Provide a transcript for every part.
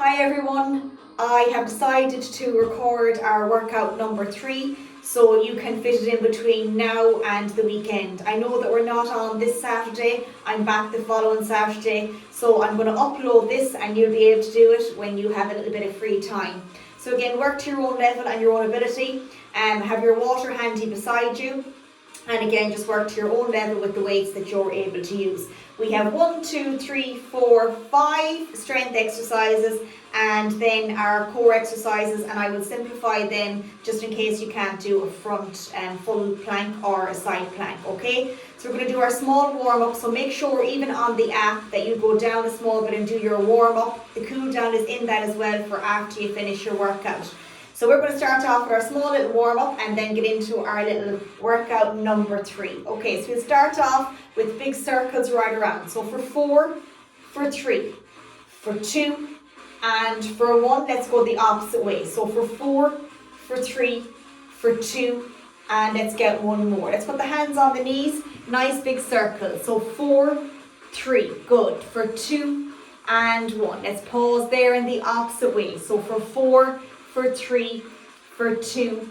Hi everyone, I have decided to record our workout number 3 so you can fit it in between now and the weekend. I know that we're not on this Saturday, I'm back the following Saturday, so I'm going to upload this and you'll be able to do it when you have a little bit of free time. So again, work to your own level and your own ability, have your water handy beside you, and again just work to your own level with the weights that you're able to use. We have 1, 2, 3, 4, 5 strength exercises and then our core exercises, and I will simplify them just in case you can't do a front full plank or a side plank, okay? So we're going to do our small warm-up, so make sure even on the app that you go down a small bit and do your warm-up. The cool down is in that as well for after you finish your workout. So we're going to start off with our small little warm-up and then get into our little workout number 3. Okay, so we'll start off with big circles right around. So for 4, for 3, for 2, and for 1, let's go the opposite way. So for 4, for 3, for 2, and let's get 1 more. Let's put the hands on the knees, nice big circle. So 4, 3, good. For 2 and 1. Let's pause there in the opposite way. So for 4, for 3, for 2,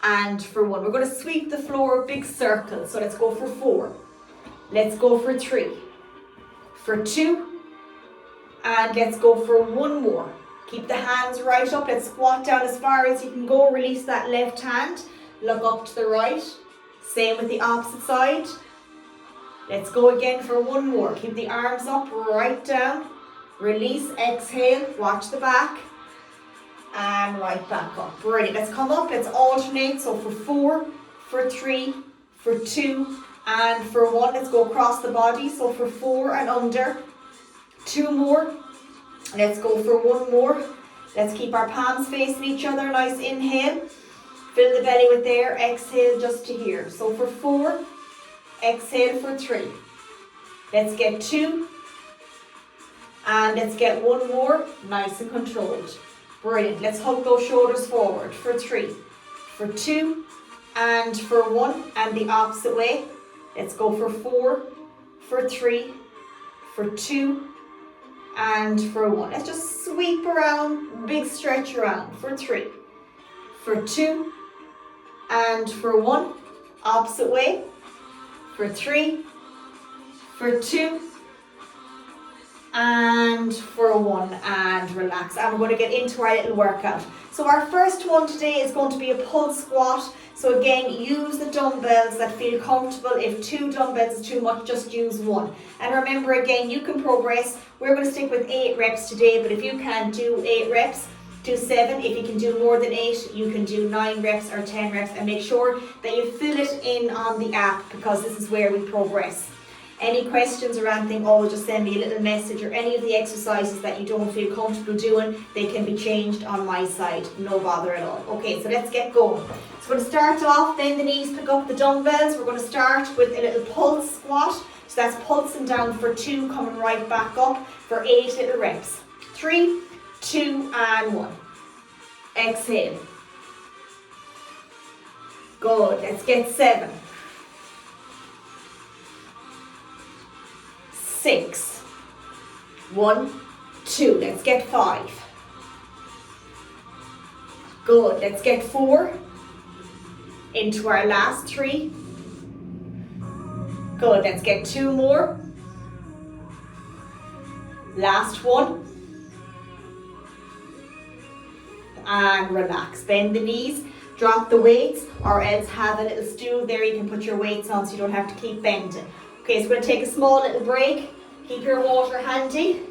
and for 1. We're going to sweep the floor, big circle. So let's go for 4. Let's go for 3, for 2, and let's go for 1 more. Keep the hands right up. Let's squat down as far as you can go. Release that left hand. Look up to the right. Same with the opposite side. Let's go again for 1 more. Keep the arms up, right down. Release, exhale, watch the back. And right back up. Brilliant. Let's come up. Let's alternate. So for 4, for 3, for 2, and for 1. Let's go across the body. So for 4 and under. 2 more. Let's go for 1 more. Let's keep our palms facing each other. Nice inhale. Fill the belly with air. Exhale just to here. So for 4. Exhale for 3. Let's get 2. And let's get 1 more. Nice and controlled. Brilliant. Let's hug those shoulders forward for 3, for 2, and for 1, and the opposite way. Let's go for 4, for 3, for 2, and for 1. Let's just sweep around, big stretch around for 3, for 2, and for 1. Opposite way. For 3, for 2, and for 1, and relax. And we're going to get into our little workout. So our first one today is going to be a pull squat. So again, use the dumbbells that feel comfortable. If 2 dumbbells is too much, just use 1. And remember again, you can progress. We're going to stick with 8 reps today, but if you can't do 8 reps, do 7. If you can do more than 8, you can do 9 reps or 10 reps, and make sure that you fill it in on the app, because this is where we progress. Any questions or anything, always just send me a little message, or any of the exercises that you don't feel comfortable doing, they can be changed on my side, no bother at all. Okay, so let's get going. So we're going to start off, bend the knees, pick up the dumbbells. We're going to start with a little pulse squat. So that's pulsing down for 2, coming right back up for 8 little reps. 3, 2, and 1. Exhale. Good, let's get 7. 6, 1, 2, let's get 5. Good, let's get 4. Into our last 3. Good, let's get 2 more. Last 1. And relax, bend the knees, drop the weights, or else have a little stool there you can put your weights on so you don't have to keep bending. Okay, so we're going to take a small little break. Keep your water handy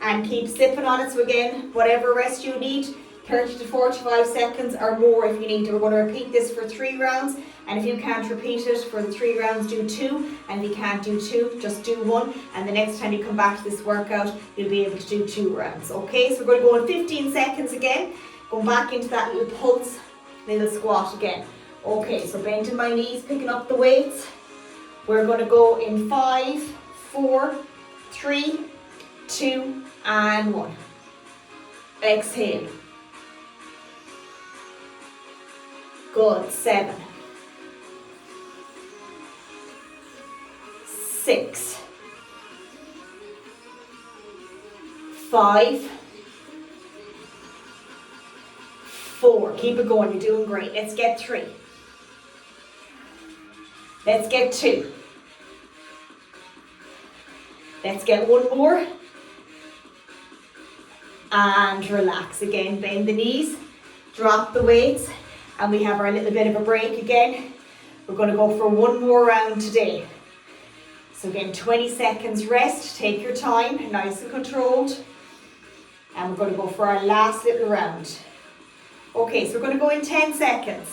and keep sipping on it. So again, whatever rest you need, 30 to 45 seconds or more if you need to. We're going to repeat this for 3 rounds, and if you can't repeat it for the 3 rounds, do 2, and if you can't do 2, just do 1, and the next time you come back to this workout, you'll be able to do 2 rounds. Okay, so we're going to go in 15 seconds again, going back into that little pulse, little squat again. Okay, so bending my knees, picking up the weights. We're going to go in 5, 4, 3, 2, and 1. Exhale. Good. 7, 6, 5, 4. Keep it going, you're doing great. Let's get 3. Let's get 2. Let's get 1 more. And relax again, bend the knees, drop the weights, and we have our little bit of a break again. We're going to go for 1 more round today. So again, 20 seconds rest, take your time, nice and controlled. And we're going to go for our last little round. Okay, so we're going to go in 10 seconds.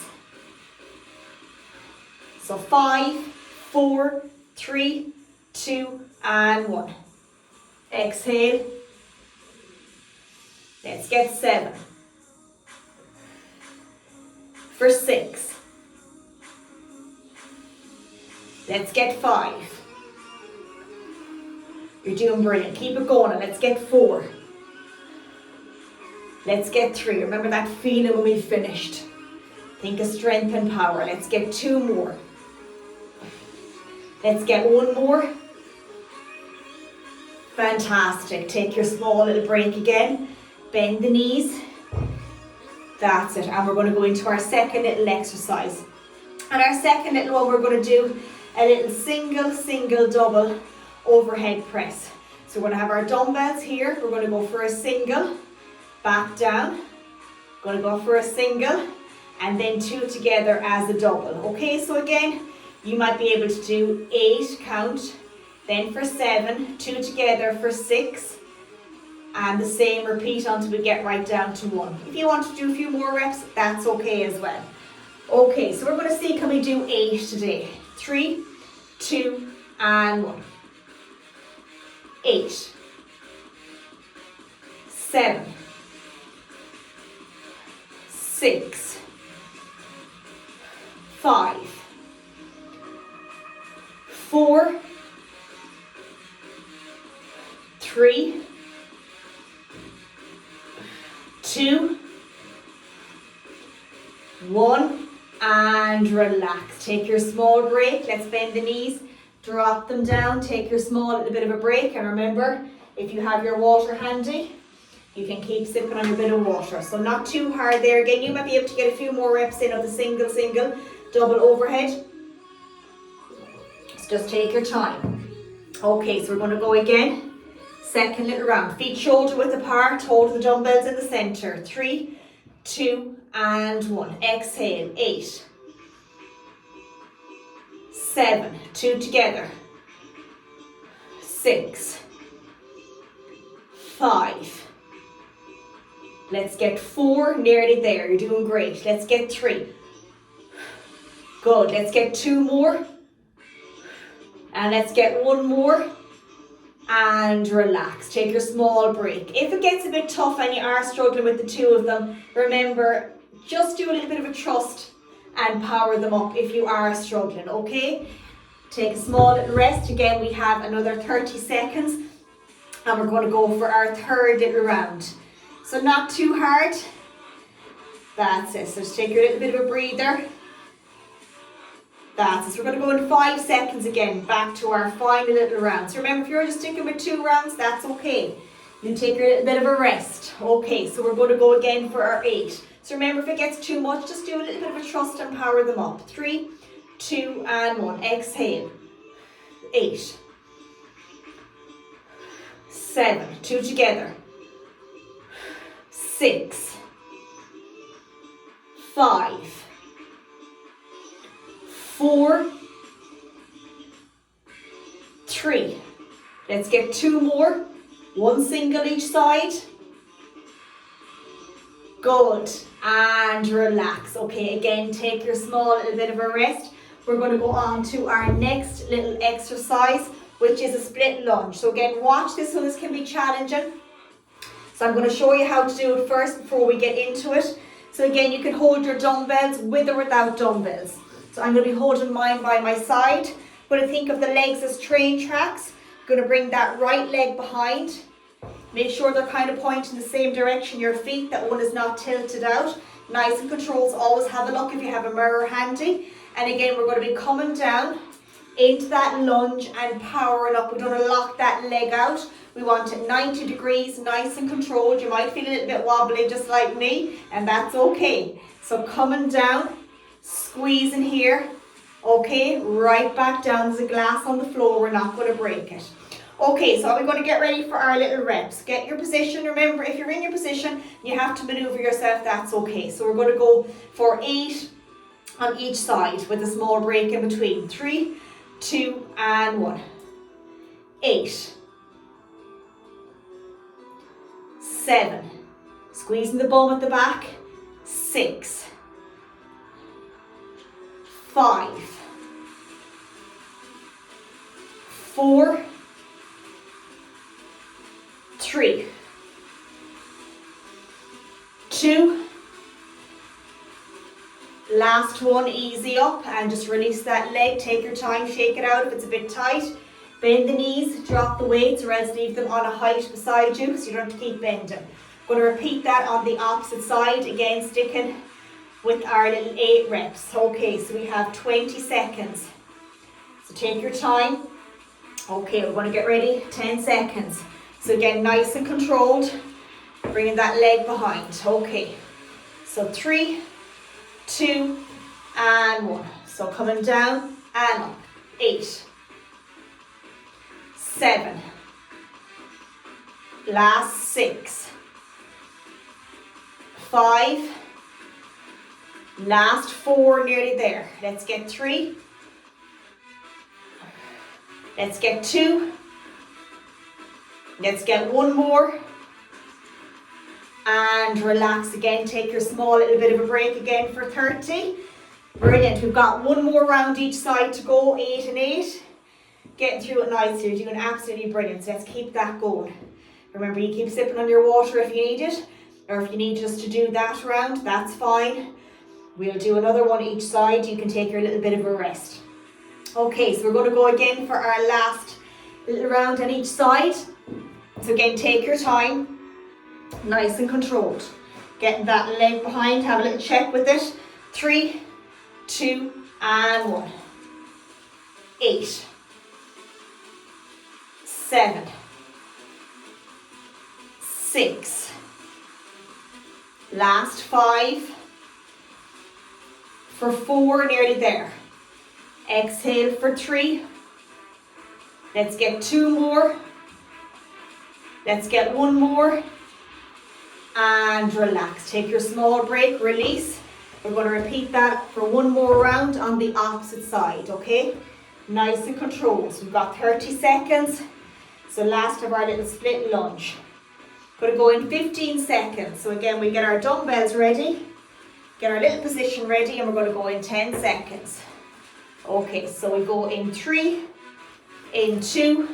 So 5, 4, 3, 2, and 1. Exhale. Let's get 7. For 6. Let's get 5. You're doing brilliant. Keep it going. And let's get 4. Let's get 3. Remember that feeling when we finished. Think of strength and power. Let's get 2 more. Let's get 1 more. Fantastic. Take your small little break again. Bend the knees. That's it. And we're going to go into our second little exercise. And our second little one, we're going to do a little single, double overhead press. So we're going to have our dumbbells here. We're going to go for a single, back down. Going to go for a single, and then 2 together as a double. Okay, so again, you might be able to do 8 count, then for 7, 2 together for 6, and the same repeat until we get right down to 1. If you want to do a few more reps, that's okay as well. Okay, so we're going to see, can we do 8 today? 3, 2, and 1. 8, 7, 6, 5, 4, 3, 2, 1, and relax. Take your small break. Let's bend the knees, drop them down, take your small little bit of a break, and remember, if you have your water handy, you can keep sipping on your bit of water. So not too hard there. Again, you might be able to get a few more reps in of the single, double overhead. So just take your time. Okay, so we're going to go again. Second little round. Feet shoulder width apart. Hold the dumbbells in the center. 3, 2, and 1. Exhale. 8, 7, 2 together. 6, 5. Let's get 4, nearly there. You're doing great. Let's get 3. Good. Let's get 2 more. And let's get 1 more. And relax. Take your small break. If it gets a bit tough and you are struggling with the 2 of them, remember, just do a little bit of a thrust and power them up if you are struggling, okay? Take a small little rest. Again, we have another 30 seconds and we're going to go for our third little round. So not too hard. That's it. So just take your little bit of a breather. That's it. So we're going to go in 5 seconds again, back to our final little round. So remember, if you're just sticking with 2 rounds, that's okay. You take your little bit of a rest. Okay, so we're going to go again for our 8. So remember, if it gets too much, just do a little bit of a thrust and power them up. 3, 2, and 1. Exhale. 8, 7, 2 together. 6, 5, 4, 3. Let's get 2 more. 1 single each side. Good. And relax. Okay, again, take your small little bit of a rest. We're going to go on to our next little exercise, which is a split lunge. So again, watch this one. This can be challenging. So I'm going to show you how to do it first before we get into it. So again, you can hold your dumbbells with or without dumbbells. So I'm going to be holding mine by my side. I'm going to think of the legs as train tracks. I'm going to bring that right leg behind. Make sure they're kind of pointing the same direction, your feet, that one is not tilted out. Nice and controlled. Always have a look if you have a mirror handy. And again, we're going to be coming down into that lunge and powering up. We don't want to lock that leg out. We want it 90 degrees, nice and controlled. You might feel a little bit wobbly just like me, and that's okay. So coming down, squeezing here, okay, right back down. There's a glass on the floor, we're not going to break it. Okay, so we're going to get ready for our little reps. Get your position. Remember, if you're in your position, you have to maneuver yourself, that's okay. So we're going to go for 8 on each side with a small break in between. 3, 2, and 1. 8. 7. Squeezing the bum at the back. 6. 5. 4. 3, 2, last one, easy up and just release that leg, take your time, shake it out if it's a bit tight, bend the knees, drop the weights or else leave them on a height beside you so you don't have to keep bending. Going to repeat that on the opposite side, again sticking with our little 8 reps. Okay, so we have 20 seconds, so take your time. Okay, we're going to get ready, 10 seconds. So again, nice and controlled, bringing that leg behind. Okay, so 3, 2, and 1. So coming down and up. 8, 7, last 6, 5, last 4, nearly there. Let's get 3, let's get 2, let's get 1 more, and relax again. Take your small little bit of a break again for 30. Brilliant. We've got 1 more round each side to go, 8 and 8. Getting through it nicely. You're doing absolutely brilliant. So let's keep that going. Remember, you keep sipping on your water if you need it, or if you need just to do that round, that's fine. We'll do another one each side. You can take your little bit of a rest. Okay, so we're going to go again for our last little round on each side. So again, take your time, nice and controlled. Getting that leg behind, have a little check with it. 3, 2, and 1. 8, 7, 6, last 5, for 4, nearly there. Exhale for 3, let's get 2 more. Let's get 1 more and relax. Take your small break, release. We're going to repeat that for 1 more round on the opposite side, okay? Nice and controlled. So we've got 30 seconds. So last of our little split lunge. Going to go in 15 seconds. So again, we get our dumbbells ready, get our little position ready, and we're going to go in 10 seconds. Okay, so we go in 3, in 2,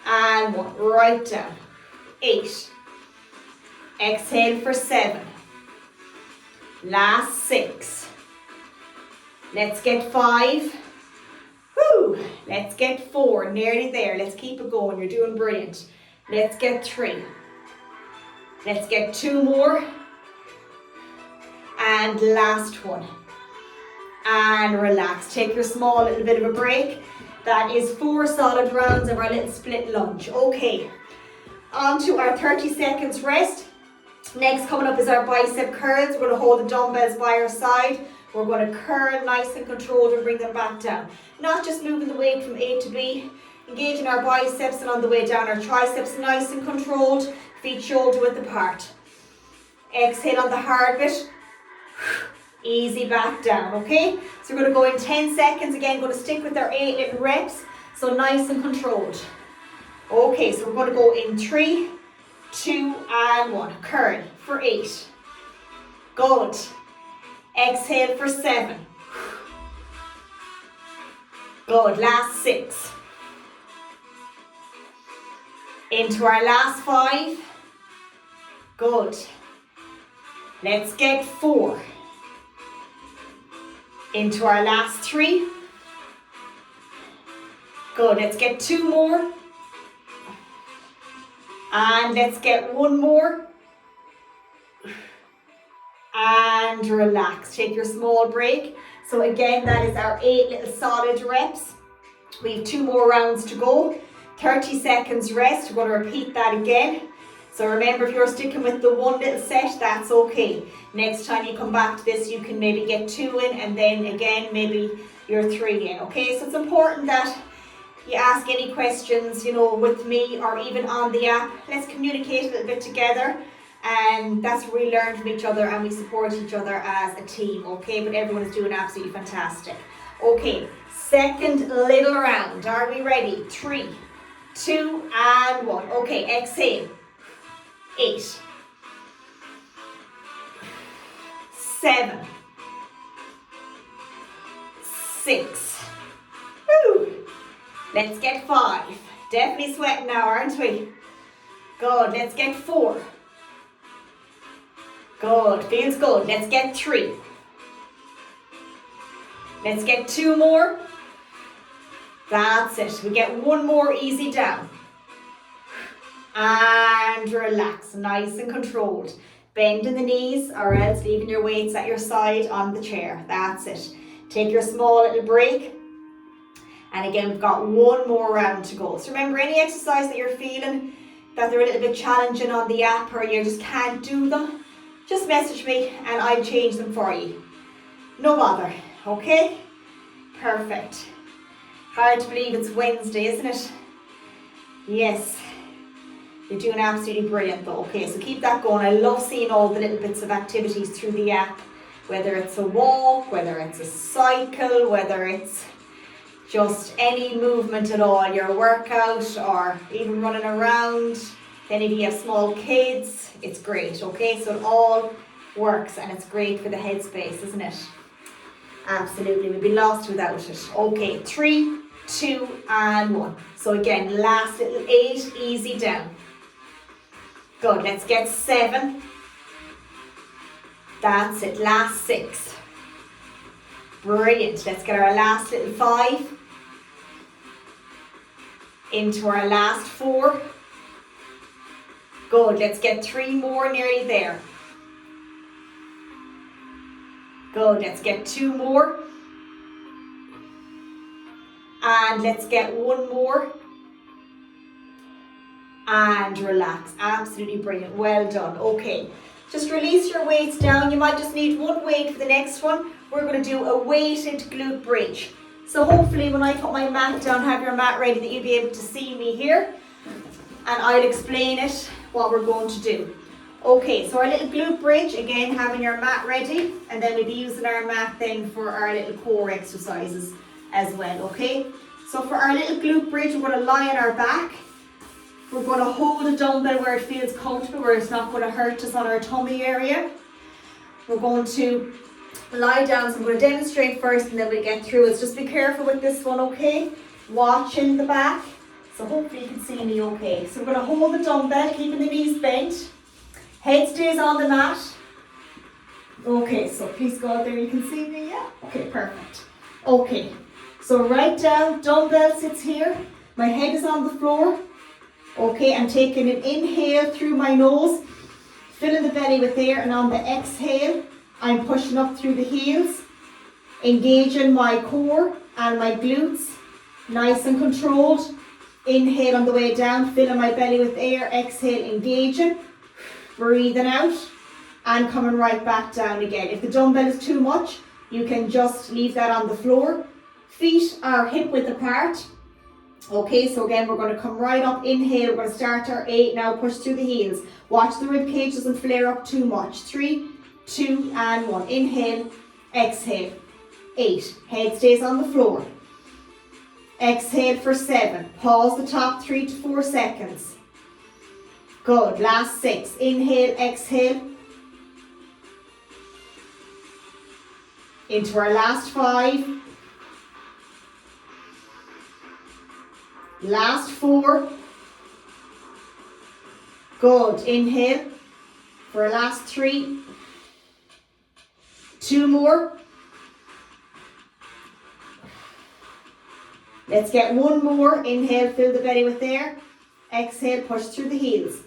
and 1. Right down. 8. Exhale for 7. Last 6. Let's get 5. Woo! Let's get 4. Nearly there. Let's keep it going. You're doing brilliant. Let's get 3. Let's get 2 more. And last one. And relax. Take your small little bit of a break. That is 4 solid rounds of our little split lunge. Okay. On to our 30 seconds rest. Next coming up is our bicep curls. We're going to hold the dumbbells by our side. We're going to curl nice and controlled and bring them back down. Not just moving the weight from A to B. Engaging our biceps, and on the way down our triceps nice and controlled. Feet shoulder width apart. Exhale on the hard bit. Easy back down, okay? So we're going to go in 10 seconds. Again, going to stick with our 8 little reps. So nice and controlled. Okay, so we're going to go in 3, 2, and 1. Curl for 8. Good. Exhale for 7. Good. Last 6. Into our last 5. Good. Let's get 4. Into our last 3. Good. Let's get 2 more. And let's get 1 more. And relax. Take your small break. So again, that is our 8 little solid reps. We have 2 more rounds to go. 30 seconds rest. We're going to repeat that again. So remember, if you're sticking with the one little set, that's okay. Next time you come back to this, you can maybe get 2 in, and then again, maybe you're 3 in, okay? So it's important that you ask any questions, you know, with me or even on the app. Let's communicate a little bit together, and that's where we learn from each other and we support each other as a team, okay? But everyone is doing absolutely fantastic. Okay, second little round. Are we ready? 3, 2, and 1. Okay, exhale. 8, 7, 6. Woo! Let's get 5. Definitely sweating now, aren't we? Good. Let's get 4. Good. Feels good. Let's get 3. Let's get 2 more. That's it. We get 1 more easy down. And relax. Nice and controlled. Bend in the knees or else leaving your weights at your side on the chair. That's it. Take your small little break. And again, we've got 1 more round to go. So remember, any exercise that you're feeling that they're a little bit challenging on the app or you just can't do them, just message me and I'll change them for you. No bother, okay? Perfect. Hard to believe it's Wednesday, isn't it? Yes. You're doing absolutely brilliant though. Okay, so keep that going. I love seeing all the little bits of activities through the app, whether it's a walk, whether it's a cycle, whether it's just any movement at all, your workout or even running around. Then if you have small kids, it's great, okay? So it all works and it's great for the headspace, isn't it? Absolutely, we'd be lost without it. Okay, 3, 2, and 1. So again, last little 8, easy down. Good, let's get 7. That's it, last 6. Brilliant, let's get our last little 5. Into our last 4. Good, let's get 3 more, nearly there. Good, let's get 2 more. And let's get 1 more. And relax, absolutely brilliant, well done. Okay, just release your weights down. You might just need 1 weight for the next one. We're going to do a weighted glute bridge. So hopefully when I put my mat down, have your mat ready that you'll be able to see me here. And I'll explain it, what we're going to do. Okay, so our little glute bridge, again having your mat ready. And then we'll be using our mat then for our little core exercises as well, okay? So for our little glute bridge, we're going to lie on our back. We're going to hold a dumbbell where it feels comfortable, where it's not going to hurt us on our tummy area. We're going to lie down, so I'm going to demonstrate first and then we'll get through it. Just be careful with this one, okay? Watching the back, so hopefully you can see me okay. So we're going to hold the dumbbell, keeping the knees bent. Head stays on the mat. Okay, so please go out there, you can see me, yeah? Okay, perfect. Okay, so right down, dumbbell sits here. My head is on the floor. Okay, I'm taking an inhale through my nose, filling the belly with air, and on the exhale, I'm pushing up through the heels, engaging my core and my glutes, nice and controlled. Inhale on the way down, filling my belly with air, exhale, engaging, breathing out, and coming right back down again. If the dumbbell is too much, you can just leave that on the floor. Feet are hip width apart. Okay, so again, we're going to come right up, inhale, we're going to start our 8, now push through the heels. Watch the rib cage doesn't flare up too much. 3, 2, and 1. Inhale, exhale, 8. Head stays on the floor. Exhale for 7. Pause the top 3 to 4 seconds. Good, last 6. Inhale, exhale. Into our last 5. Last 4. Good. Inhale for our last 3. 2 more. Let's get 1 more. Inhale, fill the belly with air. Exhale, push through the heels.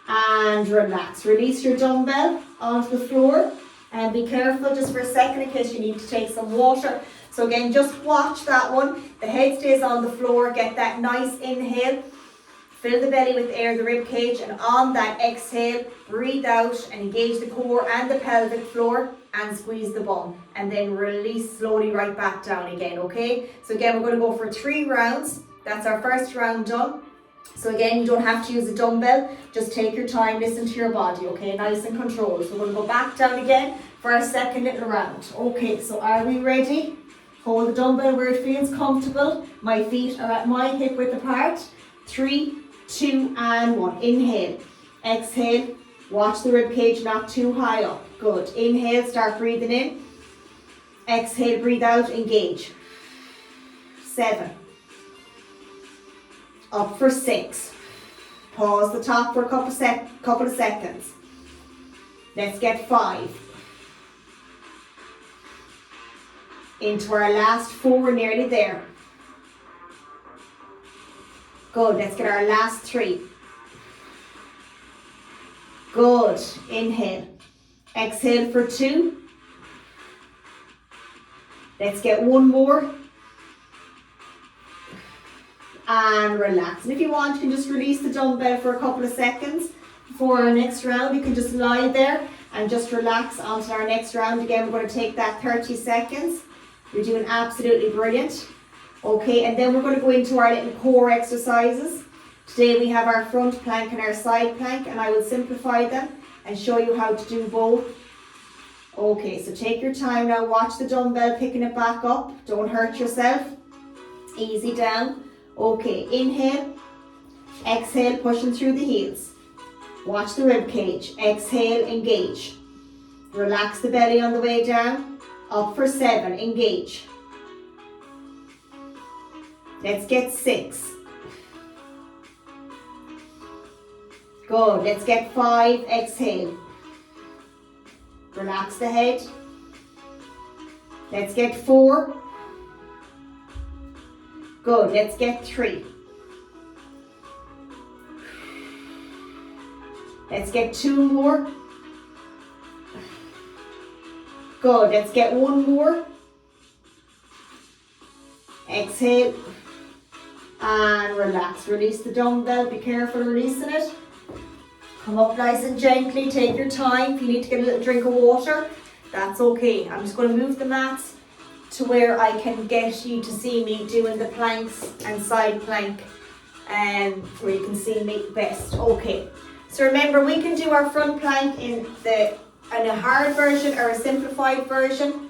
And relax. Release your dumbbell onto the floor. And be careful just for a second in case you need to take some water. So again, just watch that one. The head stays on the floor. Get that nice inhale. Fill the belly with air, the rib cage, and on that exhale, breathe out and engage the core and the pelvic floor and squeeze the bum. And then release slowly right back down again, okay? So again, we're going to go for 3 rounds. That's our first round done. So again, you don't have to use a dumbbell. Just take your time, listen to your body, okay? Nice and controlled. So we're going to go back down again for our second little round. Okay, so are we ready? Hold the dumbbell where it feels comfortable. My feet are at my hip width apart. 3, 2 and 1. Inhale, exhale, watch the rib cage not too high up. Good. Inhale, start breathing in. Exhale, breathe out, engage. 7. Up for 6. Pause the top for a couple of seconds. Let's get 5. Into our last 4, we're nearly there. Good, let's get our last 3. Good, inhale. Exhale for 2. Let's get 1 more. And relax. And if you want, you can just release the dumbbell for a couple of seconds. For our next round, you can just lie there and just relax onto our next round. Again, we're going to take that 30 seconds. You're doing absolutely brilliant. Okay, and then we're going to go into our little core exercises. Today we have our front plank and our side plank, and I will simplify them and show you how to do both. Okay, so take your time now. Watch the dumbbell picking it back up. Don't hurt yourself. Easy down. Okay, inhale. Exhale, pushing through the heels. Watch the rib cage. Exhale, engage. Relax the belly on the way down. Up for 7, engage. Let's get 6. Good. Let's get 5. Exhale. Relax the head. Let's get 4. Good. Let's get 3. Let's get 2 more. Good. Let's get 1 more. Exhale. And relax. Release the dumbbell. Be careful releasing it. Come up nice and gently. Take your time. If you need to get a little drink of water, that's okay. I'm just going to move the mats to where I can get you to see me doing the planks and side plank, where you can see me best. Okay. So remember, we can do our front plank in a hard version or a simplified version.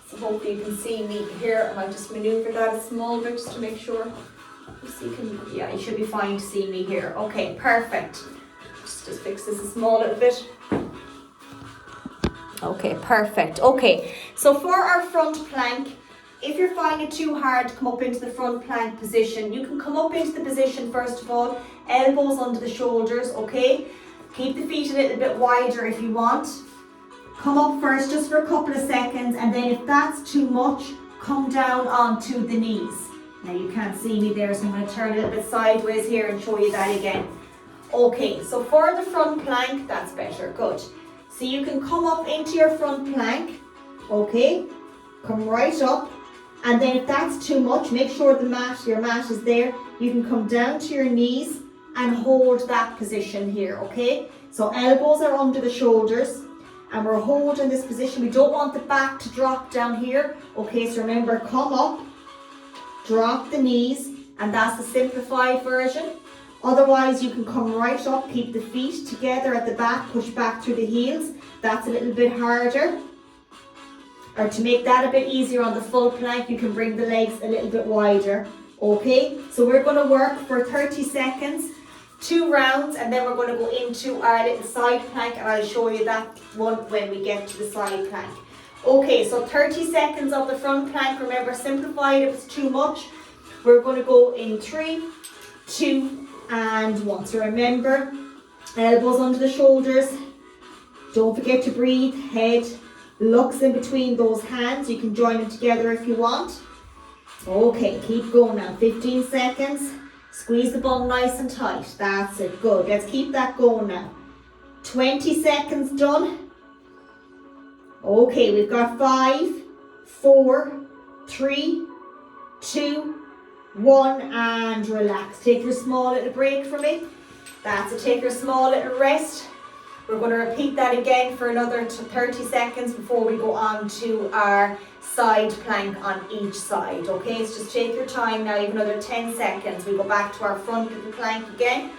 So hopefully you can see me here. I might just maneuver that a small bit just to make sure. You should be fine to see me here. Okay, perfect. Just fix this a small little bit. Okay, perfect. Okay, so for our front plank, if you're finding it too hard to come up into the front plank position, you can come up into the position first of all, elbows under the shoulders, okay? Keep the feet a little bit wider if you want. Come up first just for a couple of seconds, and then if that's too much, come down onto the knees. Now you can't see me there, so I'm going to turn a little bit sideways here and show you that again. Okay, so for the front plank, that's better, good. So you can come up into your front plank, okay? Come right up, and then if that's too much, make sure your mat is there. You can come down to your knees and hold that position here, okay? So elbows are under the shoulders, and we're holding this position. We don't want the back to drop down here, okay? So remember, come up, drop the knees, and that's the simplified version. Otherwise, you can come right up, keep the feet together at the back, push back through the heels. That's a little bit harder. Or to make that a bit easier on the full plank, you can bring the legs a little bit wider. Okay, so we're going to work for 30 seconds, 2 rounds, and then we're going to go into our little side plank, and I'll show you that one when we get to the side plank. Okay, so 30 seconds of the front plank. Remember, simplify it if it's too much. We're going to go in 3, 2, and 1. So remember, elbows under the shoulders. Don't forget to breathe. Head looks in between those hands. You can join them together if you want. Okay, keep going now. 15 seconds. Squeeze the bum nice and tight. That's it. Good. Let's keep that going now. 20 seconds done. Okay, we've got 5, 4, 3, 2, 1, and relax. Take your small little break for me. That's it. Take your small little rest. We're going to repeat that again for another 30 seconds before we go on to our side plank on each side. Okay, so just take your time now. You have another 10 seconds. We go back to our front little plank again.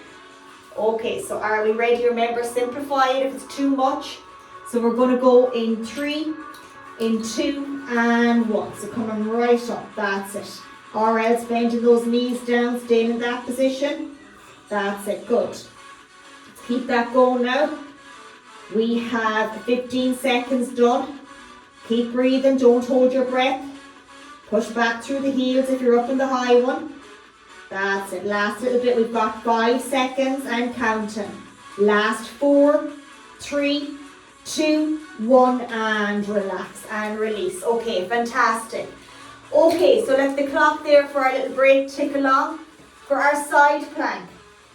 Okay, so are we ready? Remember, simplify it if it's too much. So we're going to go in 3, in 2, and 1. So coming right up. That's it. Or else bending those knees down, staying in that position. That's it. Good. Let's keep that going now. We have 15 seconds done. Keep breathing, don't hold your breath. Push back through the heels if you're up in the high one. That's it, last little bit. We've got 5 seconds and counting. Last 4, 3, 2, 1, and relax and release. Okay, fantastic. Okay, so let the clock there for our little break tick along. For our side plank.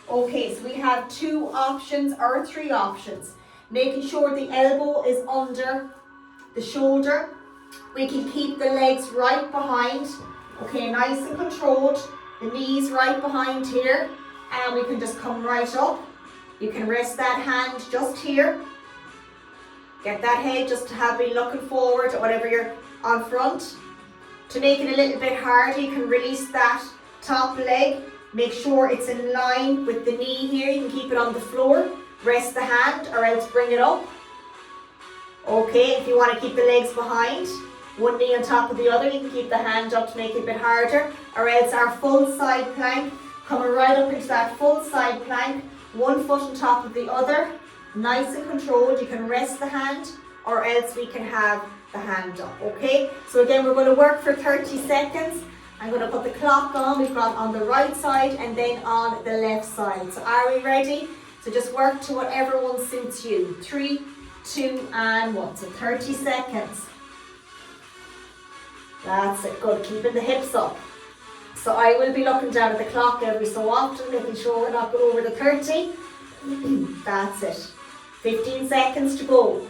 Okay, so we have 2 options or 3 options. Making sure the elbow is under the shoulder. We can keep the legs right behind. Okay, nice and controlled. The knees right behind here. And we can just come right up. You can rest that hand just here. Get that head just to have me looking forward or whatever you're on front. To make it a little bit harder, you can release that top leg. Make sure it's in line with the knee here. You can keep it on the floor. Rest the hand or else bring it up. Okay, if you want to keep the legs behind, one knee on top of the other, you can keep the hand up to make it a bit harder. Or else our full side plank, coming right up into that full side plank, one foot on top of the other, nice and controlled. You can rest the hand or else we can have the hand up, okay? So again, we're going to work for 30 seconds. I'm going to put the clock on. We've got on the right side and then on the left side. So are we ready? So just work to whatever one suits you. 3, 2, and 1. So 30 seconds. That's it. Good. Keeping the hips up. So I will be looking down at the clock every so often, making sure we're not going over the 30. That's it. 15 seconds to go.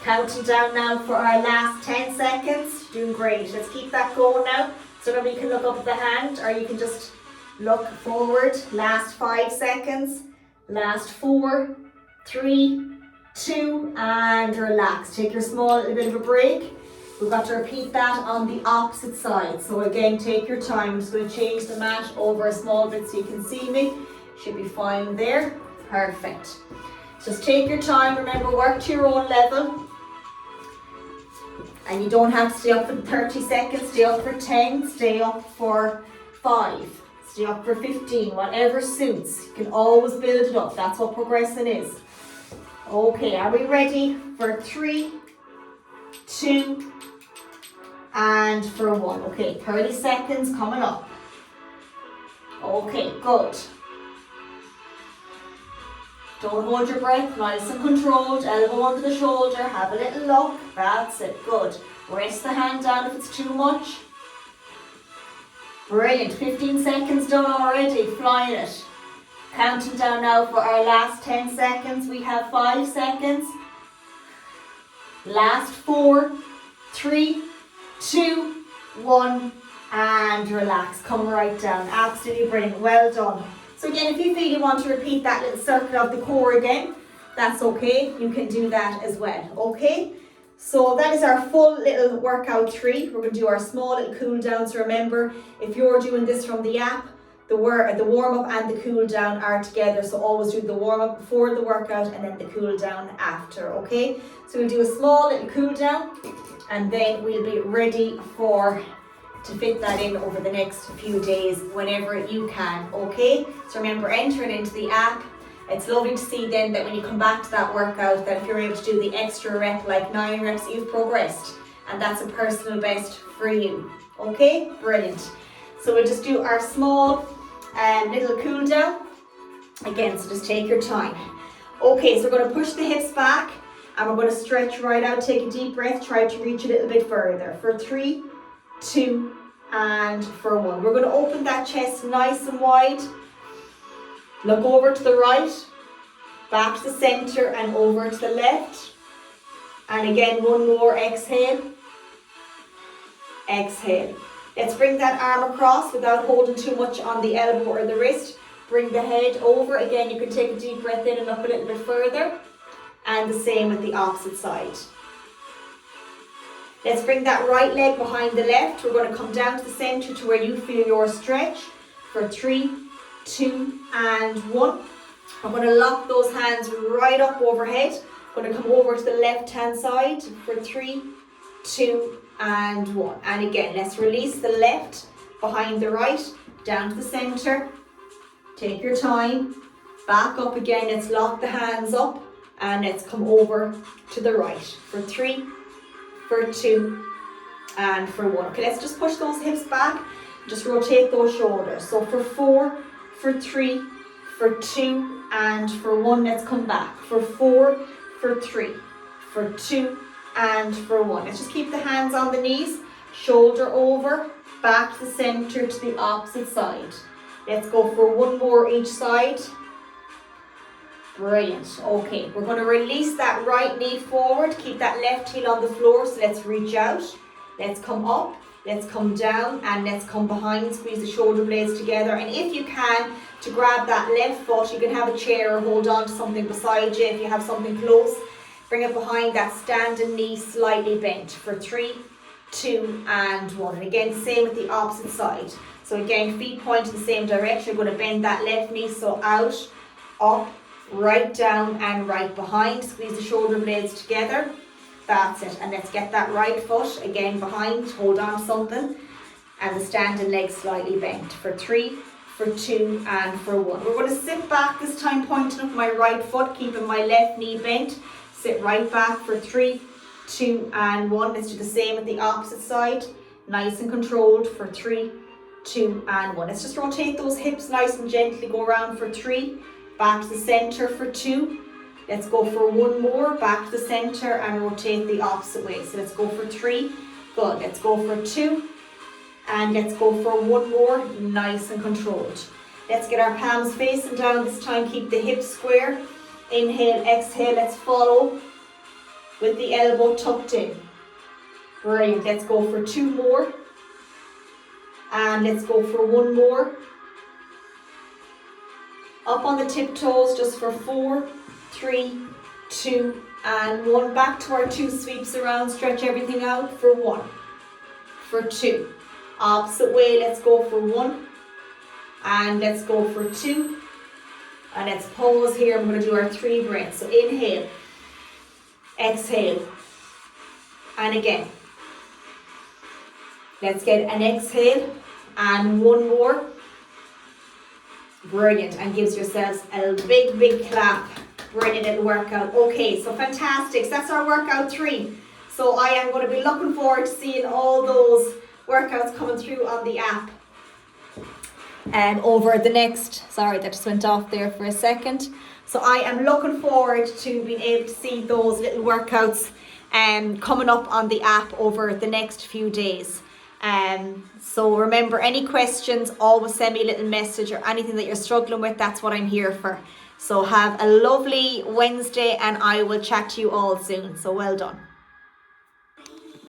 Counting down now for our last 10 seconds. Doing great. Let's keep that going now. So remember, you can look up at the hand or you can just look forward. Last 5 seconds. Last 4, 3, 2, and relax. Take your small little bit of a break. We've got to repeat that on the opposite side. So again, take your time. I'm just going to change the mat over a small bit so you can see me. Should be fine there. Perfect. Just take your time. Remember, work to your own level. And you don't have to stay up for 30 seconds. Stay up for 10. Stay up for 5. Stay up for 15. Whatever suits. You can always build it up. That's what progressing is. Okay, are we ready for 3, 2, and for 1? Okay, 30 seconds coming up. Okay, good. Don't hold your breath, nice and controlled, elbow under the shoulder, have a little look, that's it, good. Rest the hand down if it's too much. Brilliant, 15 seconds done already, flying it. Counting down now for our last 10 seconds, we have 5 seconds. Last 4, 3, 2, 1, and relax, come right down, absolutely brilliant, well done. So again, if you feel you want to repeat that little circle of the core again, that's okay. You can do that as well, okay? So that is our full little workout 3. We're going to do our small little cool down. So remember, if you're doing this from the app, the warm-up and the cool down are together. So always do the warm-up before the workout and then the cool down after, okay? So we'll do a small little cool down and then we'll be ready to fit that in over the next few days whenever you can, okay? So remember, enter it into the app. It's lovely to see then that when you come back to that workout, that if you're able to do the extra rep, like 9 reps, you've progressed. And that's a personal best for you, okay? Brilliant. So we'll just do our small little cool down. Again, so just take your time. Okay, so we're going to push the hips back and we're going to stretch right out. Take a deep breath, try to reach a little bit further. For 3, 2, and for 1. We're going to open that chest nice and wide. Look over to the right, back to the center and over to the left. And again, one more exhale. exhale. Let's bring that arm across without holding too much on the elbow or the wrist. Bring the head over. Again, you can take a deep breath in and up a little bit further. And the same with the opposite side. Let's bring that right leg behind the left. We're going to come down to the center to where you feel your stretch for 3, 2, and 1. I'm going to lock those hands right up overhead. I'm going to come over to the left hand side for 3, 2, and 1. And again, let's release the left behind the right, down to the center. Take your time. Back up again. Let's lock the hands up and let's come over to the right for 3, for 2, and for 1. Okay, let's just push those hips back. Just rotate those shoulders. So for 4, for 3, for 2, and for 1. Let's come back for 4, for 3, for 2, and for 1. Let's just keep the hands on the knees, shoulder over, back to the center to the opposite side. Let's go for 1 more each side. Brilliant. Okay, we're going to release that right knee forward. Keep that left heel on the floor. So let's reach out. Let's come up. Let's come down and let's come behind. Squeeze the shoulder blades together. And if you can, to grab that left foot, you can have a chair or hold on to something beside you. If you have something close, bring it behind that standing knee slightly bent for 3, 2, and 1. And again, same with the opposite side. So again, feet point in the same direction. You're going to bend that left knee. So out, up, right down and right behind. Squeeze the shoulder blades together. That's it. And let's get that right foot again behind. Hold on to something. And the standing leg slightly bent for 3, for 2, and for 1. We're going to sit back this time, pointing up my right foot, keeping my left knee bent. Sit right back for 3, 2, and 1. Let's do the same at the opposite side. Nice and controlled for 3, 2, and 1. Let's just rotate those hips nice and gently. Go around for 3. Back to the center for 2. Let's go for 1 more. Back to the center and rotate the opposite way. So let's go for 3. Good. Let's go for 2. And let's go for 1 more. Nice and controlled. Let's get our palms facing down. This time keep the hips square. Inhale, exhale. Let's follow with the elbow tucked in. Brilliant. Let's go for 2 more. And let's go for 1 more. Up on the tiptoes just for 4, 3, 2, and 1. Back to our 2 sweeps around. Stretch everything out for 1, for 2. Opposite way, let's go for 1. And let's go for 2. And let's pause here. I'm going to do our 3 breaths. So inhale, exhale, and again. Let's get an exhale and 1 more. Brilliant. And gives yourselves a big, big clap. Brilliant little workout. Okay, so fantastic. So that's our workout 3. So I am going to be looking forward to seeing all those workouts coming through on the app. Over the next, sorry, that just went off there for a second. So I am looking forward to being able to see those little workouts coming up on the app over the next few days. So remember, any questions, always send me a little message or anything that you're struggling with. That's what I'm here for. So have a lovely Wednesday and I will chat to you all soon. So well done.